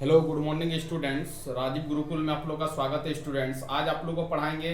Hello good morning students. Rajiv Gurukul में आप लोग का स्वागत है स्टूडेंट्स। आज आप लोगों को पढ़ाएंगे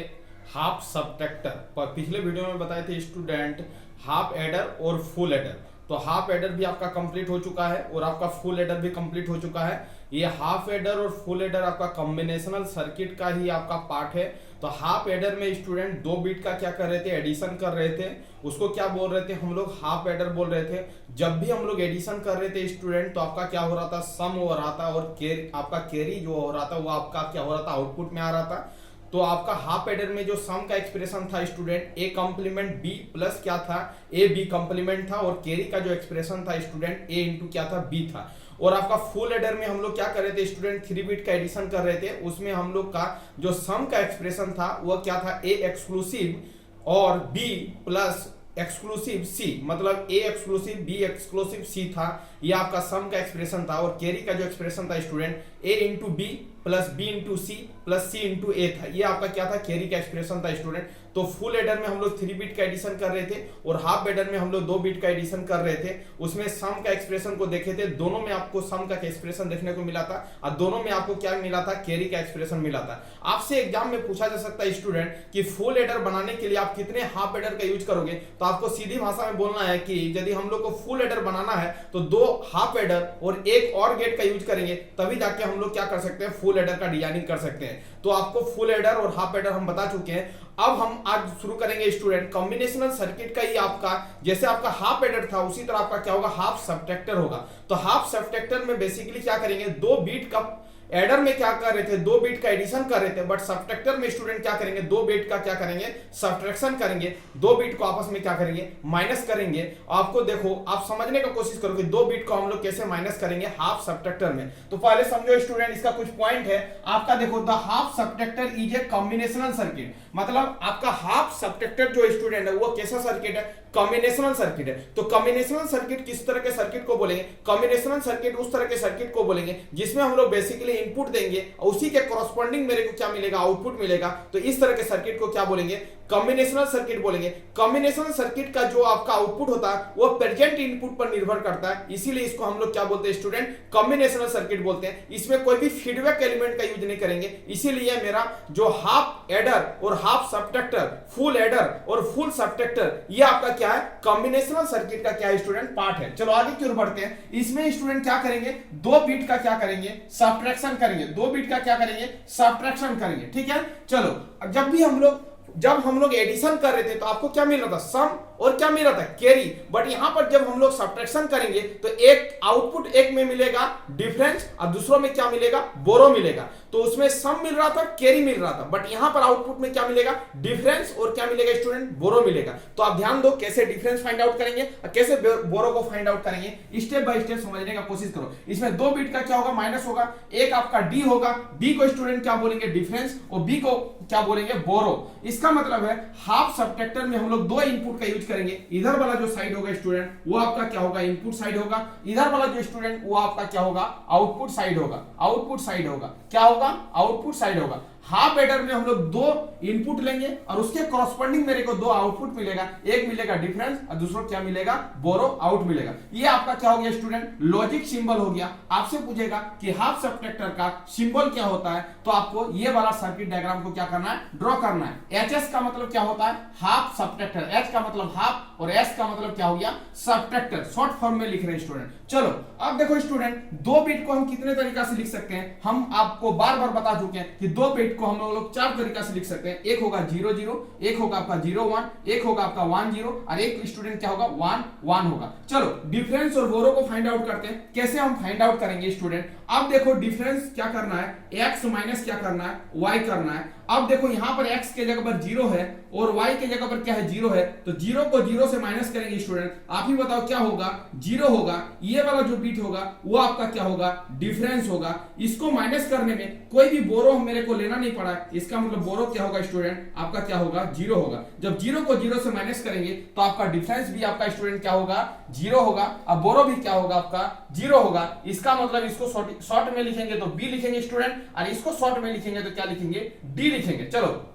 हाफ सबट्रैक्टर। पर पिछले वीडियो में बताए थे स्टूडेंट हाफ एडर और फुल एडर। तो हाफ एडर भी आपका कंप्लीट हो चुका है और आपका फुल एडर भी कंप्लीट हो चुका है। ये हाफ एडर और फुल एडर आपका कॉम्बिनेशनल सर्किट का ही आपका पार्ट है। तो हाफ एडर में स्टूडेंट 2 बीट का क्या कर रहे थे, एडिशन कर रहे थे। उसको क्या बोल रहे थे हम लोग, हाफ एडर बोल रहे थे। जब भी हम लोग एडिशन कर रहे थे स्टूडेंट तो आपका क्या हो रहा था, सम हो रहा था और आपका कैरी जो हो रहा था वो आपका क्या हो रहा था, आउटपुट में आ रहा था। तो आपका हाफ एडर में जो सम का एक्सप्रेशन था student A complement B plus क्या था, ए बी कॉम्प्लीमेंट था। और कैरी का जो एक्सप्रेशन था स्टूडेंट ए इंटू क्या था, बी था। और आपका फुल एडर में हम लोग क्या कर रहे थे स्टूडेंट, 3 बीट का एडिशन कर रहे थे। उसमें हम लोग का जो सम का एक्सप्रेशन था वो क्या था, ए एक्सक्लूसिव और बी प्लस एक्सक्लूसिव सी, मतलब ए एक्सक्लूसिव बी एक्सक्लूसिव सी था। ये आपका सम का एक्सप्रेशन था। और कैरी का जो एक्सप्रेशन था student A into B plus B into C plus C into A था। ये आपका क्या था, कैरी का एक्सप्रेशन था स्टूडेंट। तो फुल एडर में हम लोग 3 बीट का एडिशन कर रहे थे और हाफ एडर में हम लोग 2 बीट का एडिशन कर रहे थे। उसमें सम का एक्सप्रेशन को देखे थे, दोनों में आपको सम का एक्सप्रेशन देखने को मिला था और दोनों में आपको क्या मिला था, कैरी का एक्सप्रेशन मिला था। आपसे एग्जाम में पूछा जा सकता है स्टूडेंट कि फुल एडर बनाने के लिए आप कितने हाफ एडर का यूज करोगे। तो आपको सीधी भाषा में बोलना है कि यदि हम लोग को फुल एडर बनाना है तो 2 हाफ एडर और एक और गेट का यूज करेंगे, तभी जाके हम लोग क्या कर सकते हैं, फुल एडर का डिजाइनिंग कर सकते हैं। तो आपको फुल एडर और हाफ एडर हम बता चुके हैं। अब हम आज शुरू करेंगे स्टूडेंट कॉम्बिनेशनल सर्किट का ही आपका, जैसे आपका हाफ एडर था उसी तरह आपका क्या होगा, हाफ सबट्रैक्टर होगा। तो हाफ सबट्रैक्टर में बेसिकली क्या करेंगे, 2 बीट का एडर में क्या कर रहे थे, 2 बीट का एडिशन कर रहे थे। बट सबट्रैक्टर में स्टूडेंट क्या करेंगे, 2 बीट का क्या करेंगे, सब्ट्रैक्शन करेंगे। 2 बीट को आपस में क्या करेंगे, माइनस करेंगे। आपको देखो, आप समझने का कोशिश करो कि 2 बीट को हम लोग कैसे माइनस करेंगे हाफ सबट्रैक्टर में। तो पहले समझो स्टूडेंट, इसका कुछ पॉइंट है आपका। देखो, the half subtractor is a combinational circuit. मतलब आपका हाफ सबट्रैक्टर जो स्टूडेंट है वो कैसा सर्किट है, कॉम्बिनेशनल सर्किट है। तो कॉम्बिनेशनल सर्किट किस तरह के सर्किट को बोलेंगे, कॉम्बिनेशनल सर्किट उस तरह के सर्किट को बोलेंगे जिसमें हम लोग बेसिकली इनपुट देंगे और उसी के कॉरस्पॉन्डिंग मेरे को क्या मिलेगा, आउटपुट मिलेगा। तो इस तरह के सर्किट को क्या बोलेंगे, कॉम्बिनेशनल सर्किट बोलेंगे। कॉम्बिनेशनल सर्किट का जो आपका आउटपुट होता है वो प्रेजेंट इनपुट पर निर्भर करता है, इसीलिए इसको हम लोग क्या बोलते हैं स्टूडेंट, कॉम्बिनेशनल सर्किट बोलते हैं। इसमें कोई भी फीडबैक एलिमेंट का यूज नहीं करेंगे। इसीलिए मेरा जो हाफ एडर और हाफ सबट्रैक्टर, फुल एडर और फुल सबट्रैक्टर, ये आपका क्या है, कॉम्बिनेशनल सर्किट का क्या है स्टूडेंट, पार्ट है। चलो आगे की ओर बढ़ते हैं। इसमें स्टूडेंट क्या करेंगे, 2 बीट का क्या करेंगे, सब्ट्रैक्शन करेंगे। 2 बीट का क्या करेंगे, सब्ट्रैक्शन करेंगे। ठीक है, चलो जब हम लोग एडिशन कर रहे थे तो आपको क्या मिल रहा था, सम, और क्या मिल रहा था, कैरी। बट यहां पर जब हम लोग सब्ट्रैक्शन करेंगे तो एक आउटपुट एक में मिलेगा डिफरेंस और दूसरों में क्या मिलेगा, बोरो मिलेगा। तो उसमें सम मिल रहा था, कैरी मिल रहा था। बट यहां पर आउटपुट में क्या मिलेगा, डिफरेंस और क्या मिलेगा स्टूडेंट, बोरो मिलेगा। तो आप ध्यान दो कैसे डिफरेंस फाइंड आउट करेंगे और कैसे बोरो को फाइंड आउट करेंगे, स्टेप बाय स्टेप समझने का कोशिश करो। इसमें 2 बीट का क्या होगा, माइनस होगा। एक आपका डी होगा, डी को स्टूडेंट क्या बोलेंगे, डिफरेंस, और बी को क्या बोलेंगे, बोरो। इसका मतलब है हाफ सबट्रैक्टर में हम लोग 2 इनपुट का यूज करेंगे। इधर वाला जो साइड होगा स्टूडेंट वो आपका क्या होगा, इनपुट साइड होगा। इधर वाला जो स्टूडेंट वो आपका क्या होगा, आउटपुट साइड होगा। आउटपुट साइड होगा, क्या होगा, आउटपुट साइड होगा। हाफ एडर में हम लोग 2 इनपुट लेंगे और उसके कॉरस्पॉन्डिंग मेरे को 2 आउटपुट मिलेगा। एक मिलेगा डिफरेंस और दूसरा क्या मिलेगा, बोरो आउट मिलेगा। ये आपका क्या हो गया स्टूडेंट, लॉजिक सिंबल हो गया। आपसे पूछेगा कि हाफ सबट्रैक्टर का सिंबल क्या होता है, तो आपको ये वाला सर्किट डायग्राम को क्या करना है, ड्रॉ करना है। एचएस का मतलब क्या होता है, हाफ सबट्रैक्टर। एच का मतलब हाफ और एस का मतलब क्या हो गया, सबट्रैक्टर। शॉर्ट फॉर्म में लिख रहे हैं स्टूडेंट। चलो अब देखो स्टूडेंट, 2 बीट को हम कितने तरीका से लिख सकते हैं, हम आपको बार बार बता चुके हैं कि 2 बीट को हम लोग 4 तरीका से लिख सकते हैं। एक होगा 0 0, एक होगा आपका 0 1, एक होगा आपका 1 0 और एक स्टूडेंट क्या होगा, 1 1 होगा। चलो डिफरेंस और बोरो को फाइंड आउट करते हैं। कैसे हम फाइंड आउट करेंगे स्टूडेंट, अब देखो डिफरेंस क्या करना है, x माइनस क्या करना है, y करना है। अब देखो यहां पर x के जगह पर 0 है और y के जगह पर क्या है, 0 है। तो 0 को 0 से माइनस करेंगे स्टूडेंट। आप ही बताओ क्या होगा, 0 होगा। ये वाला जो बीट होगा वो आपका क्या होगा, डिफरेंस होगा। इसको माइनस करने में कोई भी बोरो मेरे को लेना नहीं पड़ा, इसका मतलब बोरो क्या होगा स्टूडेंट, आपका क्या होगा, 0 होगा। जब 0 को 0 से माइनस करेंगे तो आपका डिफरेंस भी आपका स्टूडेंट क्या होगा, 0 होगा। अब बोरो भी क्या होगा, आपका 0 होगा। इसका मतलब इसको शॉर्ट में लिखेंगे तो बी लिखेंगे स्टूडेंट, और इसको शॉर्ट में लिखेंगे तो क्या लिखेंगे, डी लिखेंगे। चलो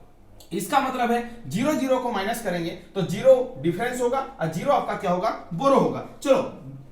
इसका मतलब है 0 0 को माइनस करेंगे तो 0 डिफरेंस होगा और 0 आपका क्या होगा, बोरो होगा। चलो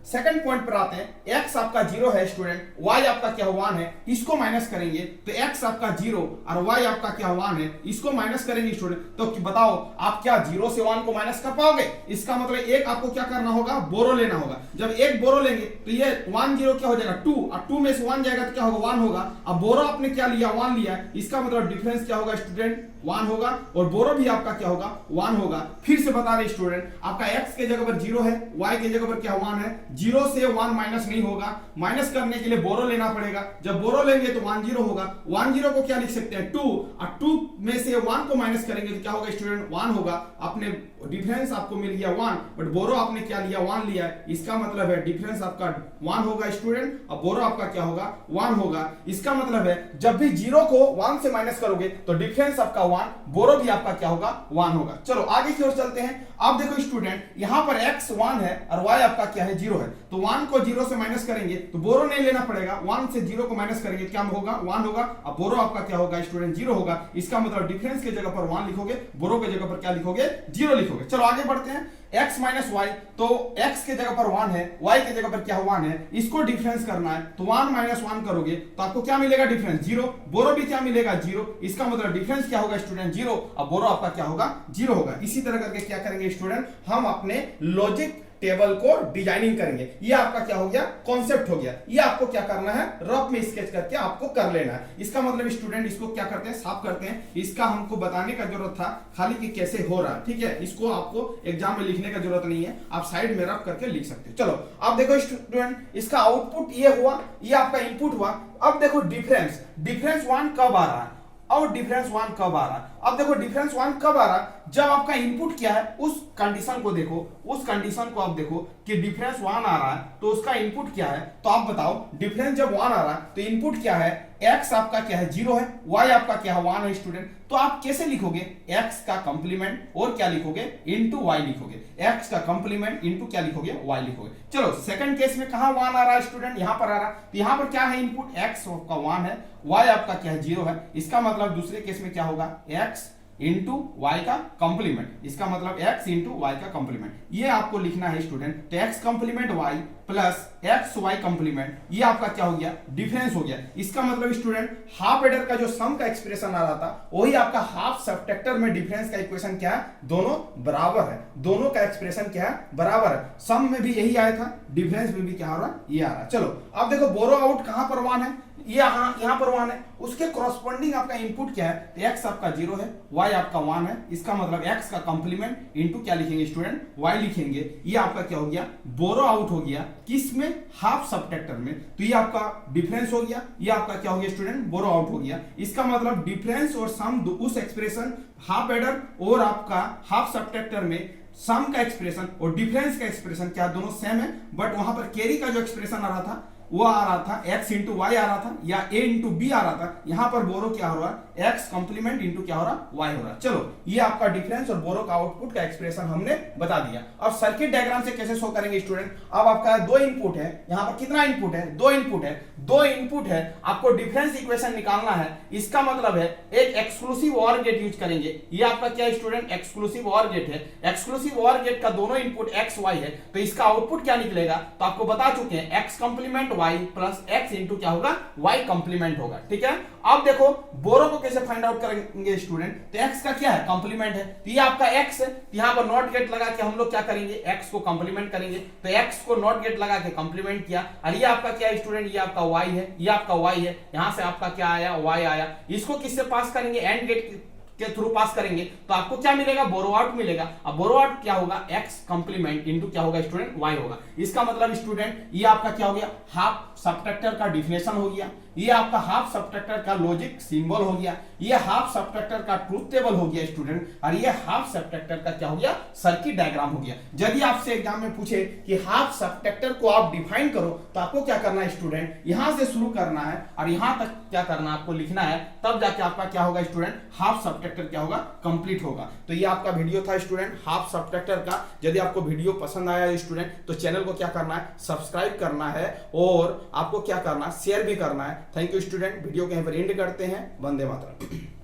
सेकंड पॉइंट पर आते हैं, x आपका 0 है स्टूडेंट, y आपका क्या 1 है, इसको माइनस करेंगे तो x आपका 0 और y आपका क्या 1 है, इसको माइनस करेंगे स्टूडेंट। तो बताओ आप क्या 0 से 1 को माइनस कर पाओगे? इसका मतलब एक आपको क्या करना होगा, बोरो लेना होगा। जब एक बोरो लेंगे तो ये 1 0 क्या हो जाएगा 2, और 2 में से 1 जाएगा तो क्या होगा 1 होगा। अब बोरो आपने क्या लिया 1 लिया, इसका मतलब डिफरेंस क्या होगा स्टूडेंट 1 होगा, और बोरो भी आपका क्या होगा 1 होगा। फिर से बता रहे स्टूडेंट, आपका x के जगह पर 0 है, y के जगह पर क्या 1 है, 0 से 1 माइनस नहीं होगा, माइनस करने के लिए बोरो लेना पड़ेगा। जब बोरो लेंगे तो 1 0 होगा, 1 0 को क्या लिख सकते हैं 2, और 2 में से 1 को माइनस करेंगे तो क्या होगा स्टूडेंट 1 होगा। आपने डिफरेंस आपको मिल गया 1, बट बोरो आपने क्या लिया 1 लिया है, इसका मतलब है डिफरेंस आपका 1 होगा स्टूडेंट, और बोरो आपका क्या होगा 1 होगा। इसका मतलब है जब भी 0 को 1 से माइनस करोगे तो डिफरेंस आपका 1, बोरो भी आपका क्या होगा 1 होगा। चलो आगे की ओर चलते हैं। आप देखो स्टूडेंट, यहां पर x 1 है और y आपका क्या है 0 है, तो 1 को 0 से माइनस करेंगे तो बोरो नहीं लेना पड़ेगा, 1 से 0 को माइनस करेंगे क्या होगा 1 होगा, अब बोरो आपका क्या होगा स्टूडेंट 0 होगा। इसका मतलब डिफरेंस के जगह पर 1 लिखोगे, बोरो के जगह पर क्या लिखोगे 0 लिखोगे। चलो आगे बढ़ते हैं, x माइनस वाई, तो x के जगह पर 1 है, y के जगह पर क्या 1 है, इसको डिफरेंस करना है तो 1 माइनस 1 करोगे तो आपको क्या मिलेगा डिफरेंस 0, बोरो भी क्या मिलेगा 0, इसका मतलब डिफरेंस क्या होगा स्टूडेंट 0, अब बोरो आपका क्या होगा 0 होगा। इसी तरह करके क्या करेंगे स्टूडेंट, हम अपने लॉजिक टेबल को डिजाइनिंग करेंगे। ये आपका क्या हो गया कॉन्सेप्ट हो गया, ये आपको क्या करना है रफ में स्केच करके आपको कर लेना है। इसका मतलब स्टूडेंट इसको क्या करते हैं साफ करते हैं, इसका हमको बताने का जरूरत था खाली कि कैसे हो रहा है, ठीक है, इसको आपको एग्जाम में लिखने का जरूरत नहीं है, आप साइड में रफ करके लिख सकते हो। चलो आप देखो स्टूडेंट, इसका आउटपुट ये हुआ, ये आपका इनपुट हुआ। अब देखो डिफरेंस 1 कब आ रहा है और डिफरेंस 1 कब आ रहा है। अब देखो डिफरेंस 1 कब आ रहा है, जब आपका इनपुट क्या है उस कंडीशन को देखो, उस कंडीशन को आप देखो कि डिफरेंस 1 आ रहा है तो उसका इनपुट क्या है। तो आप बताओ डिफरेंस जब 1 आ रहा है तो इनपुट क्या है, x आपका क्या है 0 है, y आपका क्या है 1 है स्टूडेंट। तो आप कैसे लिखोगे, x का कंप्लीमेंट और क्या लिखोगे इनटू y लिखोगे, x का कंप्लीमेंट इनटू क्या लिखोगे y लिखोगे। चलो सेकंड केस में कहां 1 आ रहा है स्टूडेंट, यहां पर आ रहा है, तो यहां पर क्या है इनपुट x आपका 1 है, y आपका क्या है 0 है, इसका मतलब दूसरे केस में क्या होगा x इंटू वाई का कंप्लीमेंट, इसका मतलब x इंटू वाई का कंप्लीमेंट, ये आपको लिखना है स्टूडेंट। तो x complement y plus X Y complement, ये आपका क्या हो गया डिफरेंस हो गया। इसका मतलब स्टूडेंट हाफ एडर का जो सम का एक्सप्रेशन आ रहा था वही आपका हाफ सबट्रैक्टर में डिफरेंस का इक्वेशन क्या है, दोनों बराबर है, दोनों का एक्सप्रेशन क्या है बराबर है। सम में भी यही आया था, डिफरेंस में भी क्या हो रहा ये आ रहा। चलो अब देखो बोरो आउट कहां पर 1 है, यहां पर 1 है, उसके कॉरस्पॉन्डिंग आपका इनपुट क्या है, तो x आपका 0 है, y आपका 1 है, इसका मतलब x का कंप्लीमेंट इनटू क्या लिखेंगे स्टूडेंट y लिखेंगे। ये आपका क्या हो गया बोरो आउट हो गया, किस में हाफ सबट्रैक्टर में, तो ये आपका डिफरेंस हो गया, ये आपका क्या हो गया स्टूडेंट बोरो आउट हो गया। इसका मतलब डिफरेंस और सम उस एक्सप्रेशन हाफ एडर और आपका हाफ सबट्रैक्टर में सम का एक्सप्रेशन और डिफरेंस का एक्सप्रेशन क्या दोनों सेम है, बट वहां पर कैरी का जो एक्सप्रेशन आ रहा था वो आ रहा था x इंटू वाई आ रहा था या a इंटू बी आ रहा था, यहां पर बोरो क्या हो रहा है x कंप्लीमेंट इंटू क्या हो रहा y हो रहा है। चलो ये आपका डिफरेंस और बोरो का आउटपुट का एक्सप्रेशन हमने बता दिया। अब सर्किट डायग्राम से कैसे शो करेंगे स्टूडेंट, अब आपका 2 इनपुट है, यहां पर कितना इनपुट है 2 इनपुट है, 2 इनपुट है, आपको डिफरेंस इक्वेशन निकालना है। इसका मतलब है एक एक्सक्लूसिव ऑर गेट यूज करेंगे, ये आपका क्या स्टूडेंट एक्सक्लूसिव ऑर गेट है, एक्सक्लूसिव ऑर गेट का दोनों इनपुट x y है, तो इसका आउटपुट क्या निकलेगा, तो आपको बता चुके हैं x complement y plus x into क्या होगा y कंप्लीमेंट होगा, ठीक है। अब देखो बोरो को कैसे फाइंड आउट करेंगे स्टूडेंट, तो x का क्या है कंप्लीमेंट है, तो ये आपका x है, यहां पर नॉट गेट लगा के हम लोग क्या करेंगे x को कंप्लीमेंट करेंगे, तो x को नॉट गेट लगा के कंप्लीमेंट किया, और ये आपका क्या है स्टूडेंट ये आपका y है, ये आपका y है, यहां से आपका क्या आया y आया, इसको किससे पास करेंगे एंड गेट के थ्रू पास करेंगे, तो आपको क्या मिलेगा बोरो आउट मिलेगा। अब बोरो आउट क्या होगा x कंप्लीमेंट इनटू क्या होगा स्टूडेंट y होगा। इसका मतलब स्टूडेंट ये आपका क्या हो गया हाफ सबट्रैक्टर का डिफिनेशन हो गया, ये आपका हाफ सबट्रैक्टर का लॉजिक सिंबल हो गया, ये हाफ सबट्रैक्टर का ट्रूथ टेबल हो गया स्टूडेंट, और ये हाफ सबट्रैक्टर का क्या हो गया सर्किट डायग्राम हो गया। यदि आपसे एग्जाम में पूछे कि हाफ सबट्रैक्टर को आप डिफाइन करो तो आपको क्या करना है स्टूडेंट, यहां से शुरू करना है और यहां तक क्या करना है आपको लिखना है, तब जाके आपका क्या होगा स्टूडेंट हाफ सबट्रैक्टर क्या होगा कंप्लीट होगा। तो ये आपका वीडियो था स्टूडेंट हाफ सबट्रैक्टर का। यदि आपको वीडियो पसंद आया स्टूडेंट तो चैनल को क्या करना है सब्सक्राइब करना है और आपको क्या करना है शेयर भी करना है। थैंक यू स्टूडेंट, वीडियो को यहीं पर एंड करते हैं। वंदे मातरम।